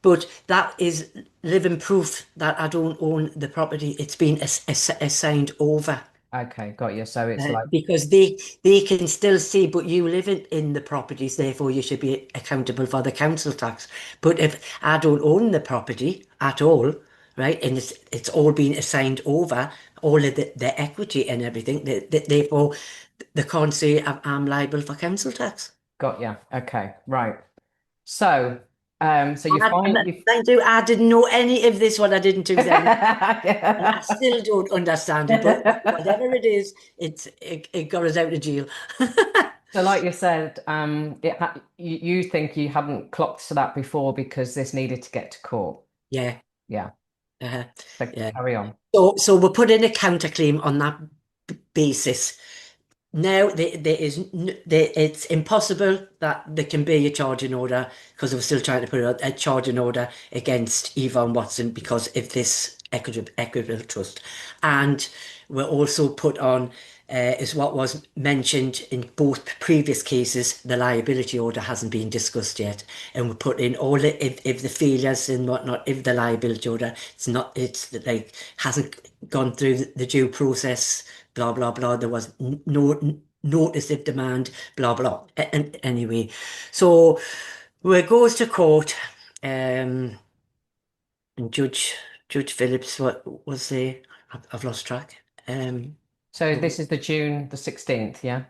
but that is living proof that I don't own the property. It's been assigned over. Okay, got you. So it's like, Because they can still see, but you live in the properties, therefore you should be accountable for the council tax. But if I don't own the property at all, right, and it's all been assigned over, all of the equity and everything, therefore they can't say I'm liable for council tax. got you. Okay, right. So, so you find you. Thank you. I didn't know any of this when I did in 2000. And I Yeah. still don't understand it, but whatever it is, it got us out of jail. So, like you said, you think you hadn't clocked to that before because this needed to get to court. Yeah. Yeah. Uh, So yeah. carry on. So we're putting a counterclaim on that basis. Now it's impossible that there can be a charging order because we're still trying to put a charging order against Yvonne Watson because of this equitable trust. And we're also put on, is what was mentioned in both previous cases, the liability order hasn't been discussed yet. And we put in all the, if the failures and whatnot, if the liability order, it's like, hasn't gone through the due process, blah, blah, blah. There was no notice of demand, blah, blah. And anyway, so it goes to court, and Judge Phillips, what was the, I've lost track. So this is the June the 16th, yeah?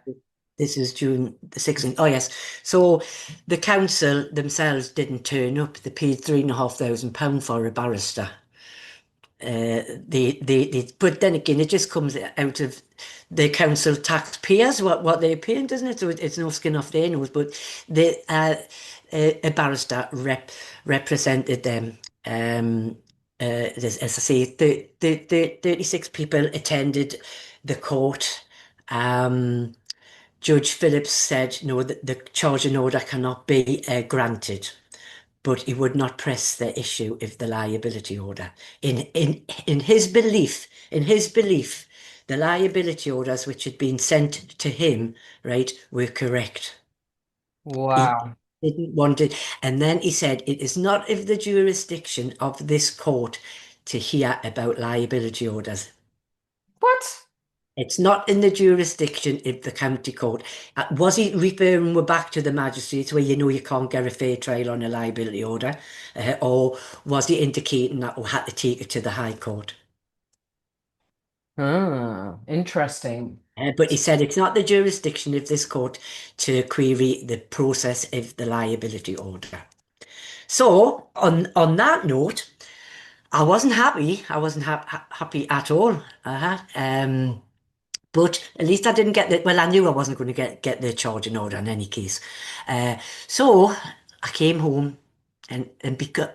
This is June the 16th. Oh, yes. So the council themselves didn't turn up. They paid £3,500 for a barrister. But then again, it just comes out of the council taxpayers, what they're paying, doesn't it? So it's no skin off their nose. But a barrister represented them. As I say, 36 people attended the court. Um, Judge Phillips said no, that the charging order cannot be granted, but he would not press the issue of the liability order. In his belief, the liability orders which had been sent to him, right, were correct. He Wow. didn't want it. And then he said, it is not of the jurisdiction of this court to hear about liability orders. What? It's not in the jurisdiction of the county court. Was he referring we're back to the magistrates where you know you can't get a fair trial on a liability order? Or was he indicating that we had to take it to the High Court? Ah, interesting. But he said it's not the jurisdiction of this court to query the process of the liability order. So, on that note, I wasn't happy. I wasn't happy at all. But at least I didn't get the, well, I knew I wasn't going to get the charging order in any case. Uh, so I came home and because,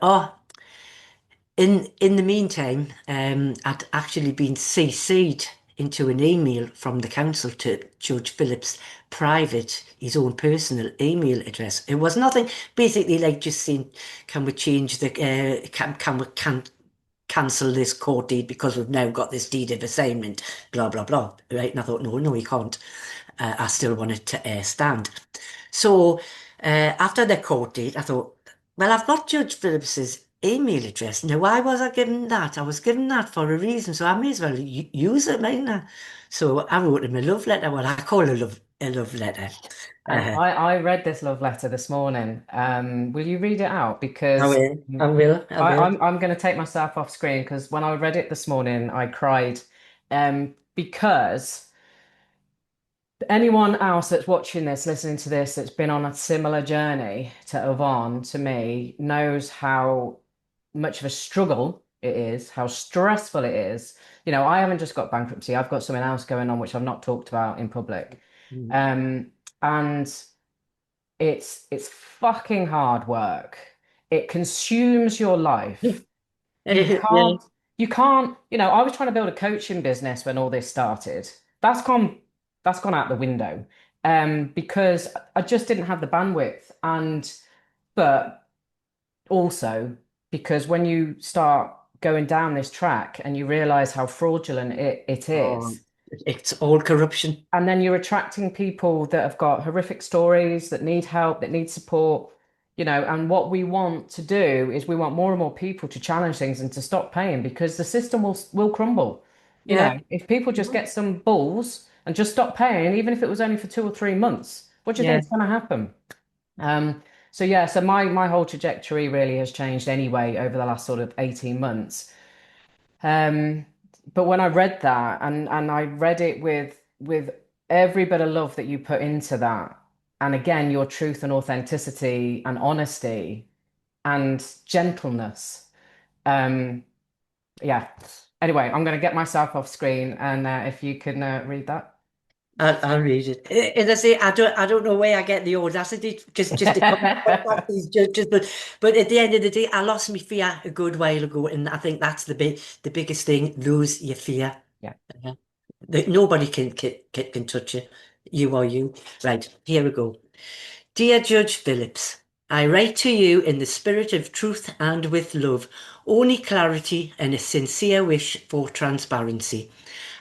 in the meantime, I'd actually been CC'd into an email from the council to Judge Phillips' private, his own personal email address. It was nothing, basically like just saying, can we change the, can we cancel this court deed because we've now got this deed of assignment, blah, blah, blah. Right? And I thought, no, you can't. I still want it to stand. So after the court date, I thought, well, I've got Judge Phillips's email address. Now, why was I given that? I was given that for a reason, so I may as well use it, mightn't I? So I wrote him a love letter. Well, I call it a love letter. And Uh, I read this love letter this morning. Will you read it out? I Because will, I will, I will. I'm going to take myself off screen because when I read it this morning, I cried. Because anyone else that's watching this, listening to this, that's been on a similar journey to Yvonne, to me, knows how much of a struggle it is, how stressful it is. You know, I haven't just got bankruptcy, I've got something else going on which I've not talked about in public. Mm. And it's fucking hard work. It consumes your life. You Yeah. can't, I was trying to build a coaching business when all this started. That's gone, that's gone out the window. Because I just didn't have the bandwidth. But also because when you start going down this track and you realize how fraudulent it Oh, is, it's all corruption. and then you're attracting people that have got horrific stories, that need help, that need support, and what we want to do is we want more and more people to challenge things and to stop paying because the system will crumble. Yeah. If people just get some balls and just stop paying, even if it was only for 2 or 3 months, what do you Yeah. think is going to happen? So my whole trajectory really has changed anyway over the last sort of 18 months. Um, but when I read that and I read it with every bit of love that you put into that, and again, your truth and authenticity and honesty and gentleness. Um, yeah. Anyway, I'm going to get myself off screen, and if you can read that. I'll read it. As I say, I don't know where I get the audacity just to contact these judges, but at the end of the day, I lost my fear a good while ago, and I think that's the biggest thing: lose your fear. Yeah. Uh, that nobody can touch you. You are you. Right, here we go. Dear Judge Phillips, I write to you in the spirit of truth and with love, only clarity and a sincere wish for transparency.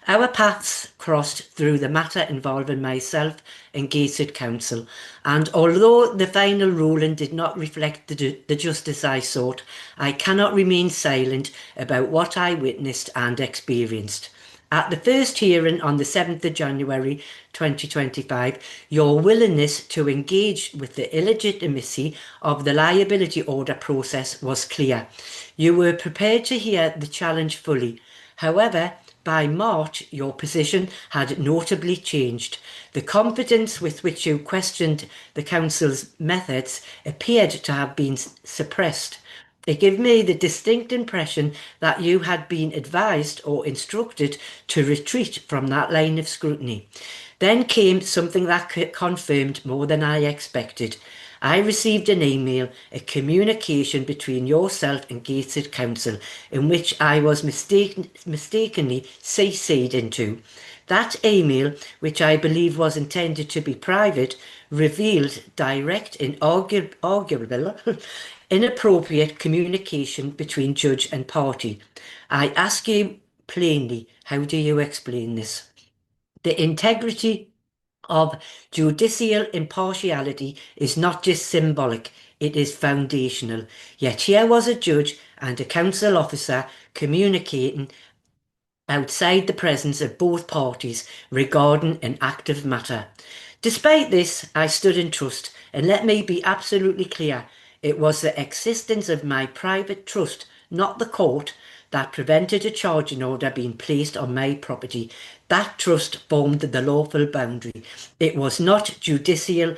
Our paths crossed through the matter involving myself and Gateshead Council, and although the final ruling did not reflect the justice I sought, I cannot remain silent about what I witnessed and experienced. At the first hearing on the 7th of January 2025, your willingness to engage with the illegitimacy of the liability order process was clear. You were prepared to hear the challenge fully. However, by March, your position had notably changed. The confidence with which you questioned the Council's methods appeared to have been suppressed. It gave me the distinct impression that you had been advised or instructed to retreat from that line of scrutiny. Then came something that confirmed more than I expected. I received an email, a communication between yourself and Gateshead Council, in which I was mistakenly CC'd into. That email, which I believe was intended to be private, revealed direct and arguable inappropriate communication between judge and party. I ask you plainly, how do you explain this? The integrity of judicial impartiality is not just symbolic, it is foundational. Yet here was a judge and a council officer communicating outside the presence of both parties regarding an active matter. Despite this, I stood in trust, and let me be absolutely clear, it was the existence of my private trust, not the court, that prevented a charging order being placed on my property. That trust formed the lawful boundary. It was not judicial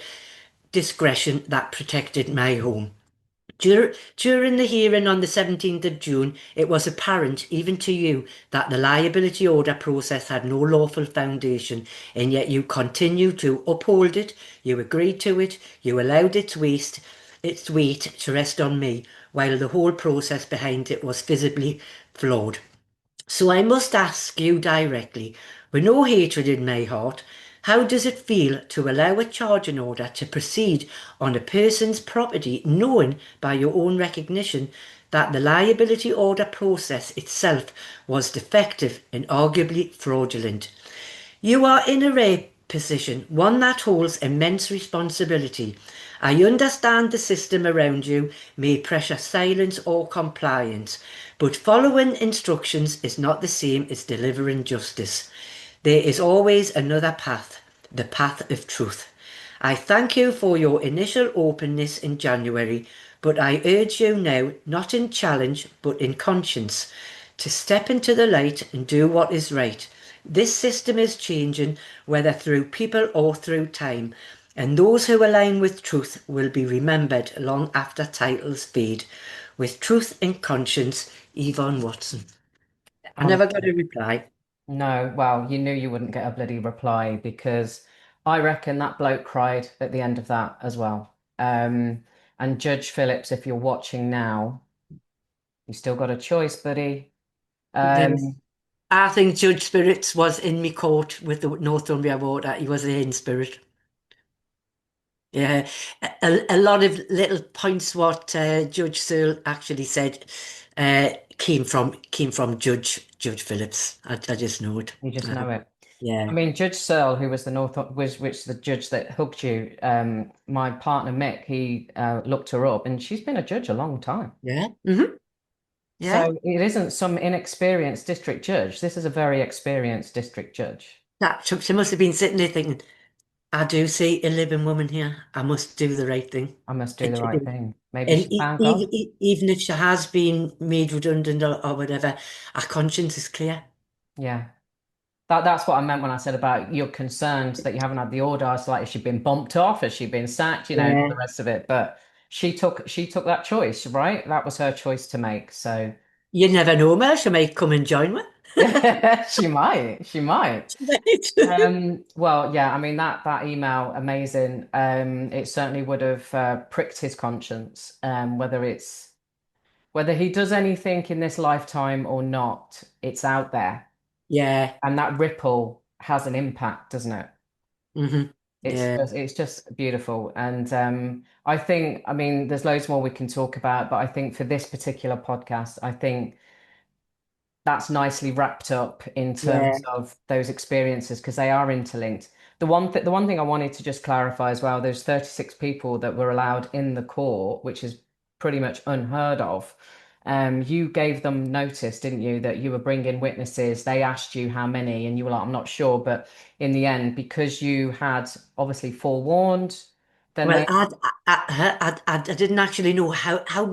discretion that protected my home. During the hearing on the 17th of June, it was apparent, even to you, that the liability order process had no lawful foundation, and yet you continued to uphold it, you agreed to it, you allowed its weight to rest on me, while the whole process behind it was visibly flawed. So I must ask you directly, with no hatred in my heart, how does it feel to allow a charging order to proceed on a person's property, knowing by your own recognition that the liability order process itself was defective and arguably fraudulent? You are in a rare position, one that holds immense responsibility. I understand the system around you may pressure silence or compliance, but following instructions is not the same as delivering justice. There is always another path, the path of truth. I thank you for your initial openness in January, but I urge you now, not in challenge, but in conscience, to step into the light and do what is right. This system is changing, whether through people or through time, and those who align with truth will be remembered long after titles fade. With truth and conscience, Yvonne Watson. I never got Honestly. a reply. No, well, you knew you wouldn't get a bloody reply because I reckon that bloke cried at the end of that as well. And Judge Phillips, if you're watching now, you still got a choice, buddy. Yes. Um, I think Judge Spirits was in me court with the Northumbrian Water. He was there in spirit. Yeah, a lot of little points what Judge Searle actually said came from Judge Phillips. I just know it. you just know it. I Yeah, mean, Judge Searle, who was the North, was which the judge that hooked you. My partner Mick, he looked her up, and she's been a judge a long time. yeah, yeah. So it isn't some inexperienced district judge. This is a very experienced district judge. That she must have been sitting there thinking, I do see a living woman here. I must do the right thing. I must do And, the right thing. Maybe and she found God. even if she has been made redundant or whatever, our conscience is clear. Yeah. That's what I meant when I said about you're concerned that you haven't had the order. It's like, has she been bumped off? Has she been sacked? All the Yeah. rest of it. But she took that choice, right? That was her choice to make. So You never know, Mel. She might come and join me. she might. She might. Right. Well, yeah, I mean that email, amazing. It certainly would have pricked his conscience. Whether he does anything in this lifetime or not, it's out there. Yeah. And that ripple has an impact, doesn't it? Yeah. It's just beautiful. And I mean, there's loads more we can talk about, but I think for this particular podcast, I think that's nicely wrapped up in Yeah. terms of those experiences because they are interlinked. The one thing I wanted to just clarify as well, there's 36 people that were allowed in the court, which is pretty much unheard of. You gave them notice, didn't you, that you were bringing witnesses. They asked you how many, and you were like, I'm not sure. But in the end, because you had obviously forewarned, then Well, they, I didn't actually know how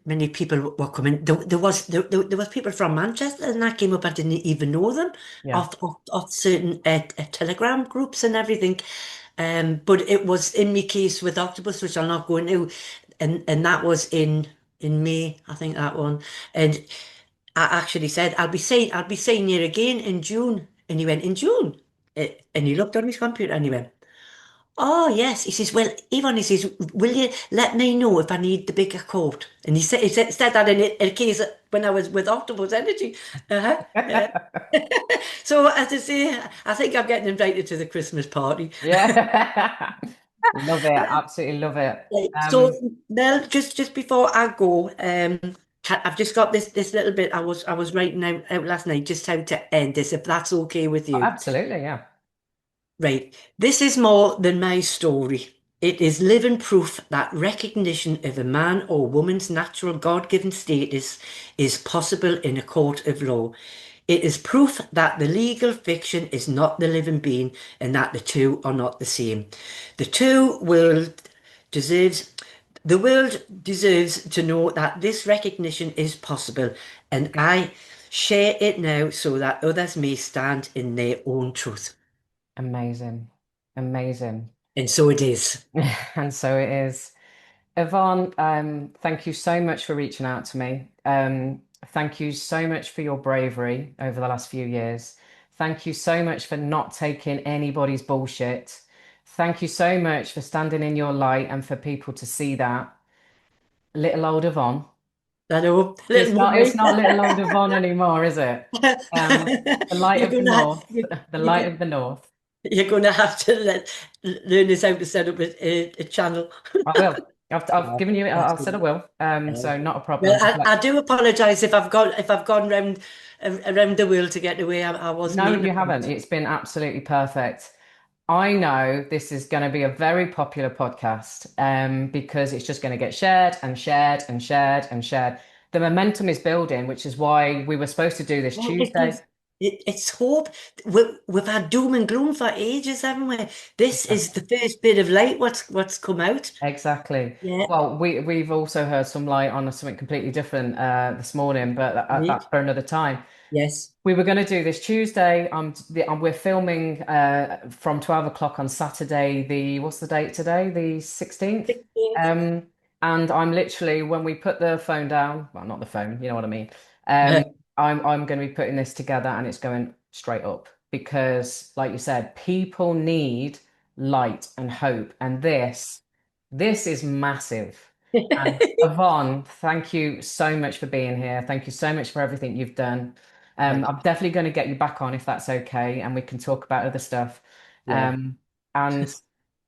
many people were coming. There was people from Manchester, and I came up. I didn't even know them yeah, of certain Telegram groups and everything. But it was in my case with Octopus, which I'll not go into, and that was in May, I think that one. And I actually said I'll be seeing you again in June, and he went in June. And he looked on his computer and he went, Oh, yes. He says, well, Yvonne, he says, will you let me know if I need the bigger coat? And said that in a case when I was with Octopus Energy. Uh-huh. Yeah. So, as I say, I think I'm getting invited to the Christmas party. Yeah. Love it. Absolutely love it. Right. So, Um, Mel, just before I go, I've just got this little bit I was writing out last night, just how to end this, if that's okay with you. Absolutely, yeah. Right. This is more than my story. It is living proof that recognition of a man or woman's natural God-given status is possible in a court of law. It is proof that the legal fiction is not the living being and that the two are not the same. The two world deserves the world deserves to know that this recognition is possible, and I share it now so that others may stand in their own truth. Amazing. Amazing. And so it is. And so it is. Yvonne, thank you so much for reaching out to me. Thank you so much for your bravery over the last few years. Thank you so much for not taking anybody's bullshit. Thank you so much for standing in your light and for people to see that. Little old Yvonne. I know, It's little not it's woman. not little old Yvonne anymore, is it? Um, the light You're of the gonna have, north, the light of the north. you're gonna have to learn us how to set up a channel. I will. I've Yeah, given you. that's I've said I good. will. Yeah. So not a Well, problem. I do apologise if I've gone around the world to get away. I was No, making a you haven't. point. It's been absolutely perfect. I know this is going to be a very popular podcast because it's just going to get shared and shared and shared and shared. The momentum is building, which is why we were supposed to do this Well, it Tuesday. is. It's hope. We've had doom and gloom for ages, haven't we? This is the first bit of light. What's come out? Exactly. Yeah. Well, we've also heard some light on something completely different this morning, but that's Neat. for another time. Yes. We were going to do this Tuesday. We're filming from 12 o'clock on Saturday. What's the date today? The 16th. 16th. Um, and I'm literally, when we put the phone down, well, not the phone, you know what I mean. Um, I'm going to be putting this together and it's going straight up because, like you said, people need light and hope. And this is massive. And Yvonne, thank you so much for being here. Thank you so much for everything you've done. Right. I'm definitely going to get you back on if that's okay, and we can talk about other stuff. Yeah. And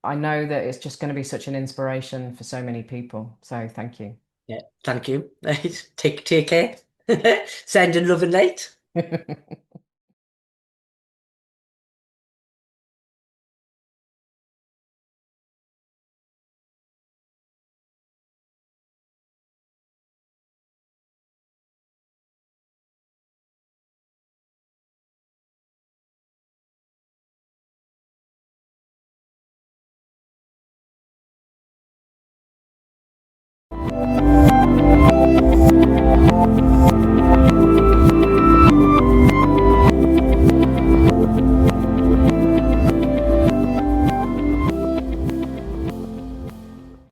I know that it's just going to be such an inspiration for so many people. So thank you. Yeah. Thank you. Right. Take care. Sending love and light.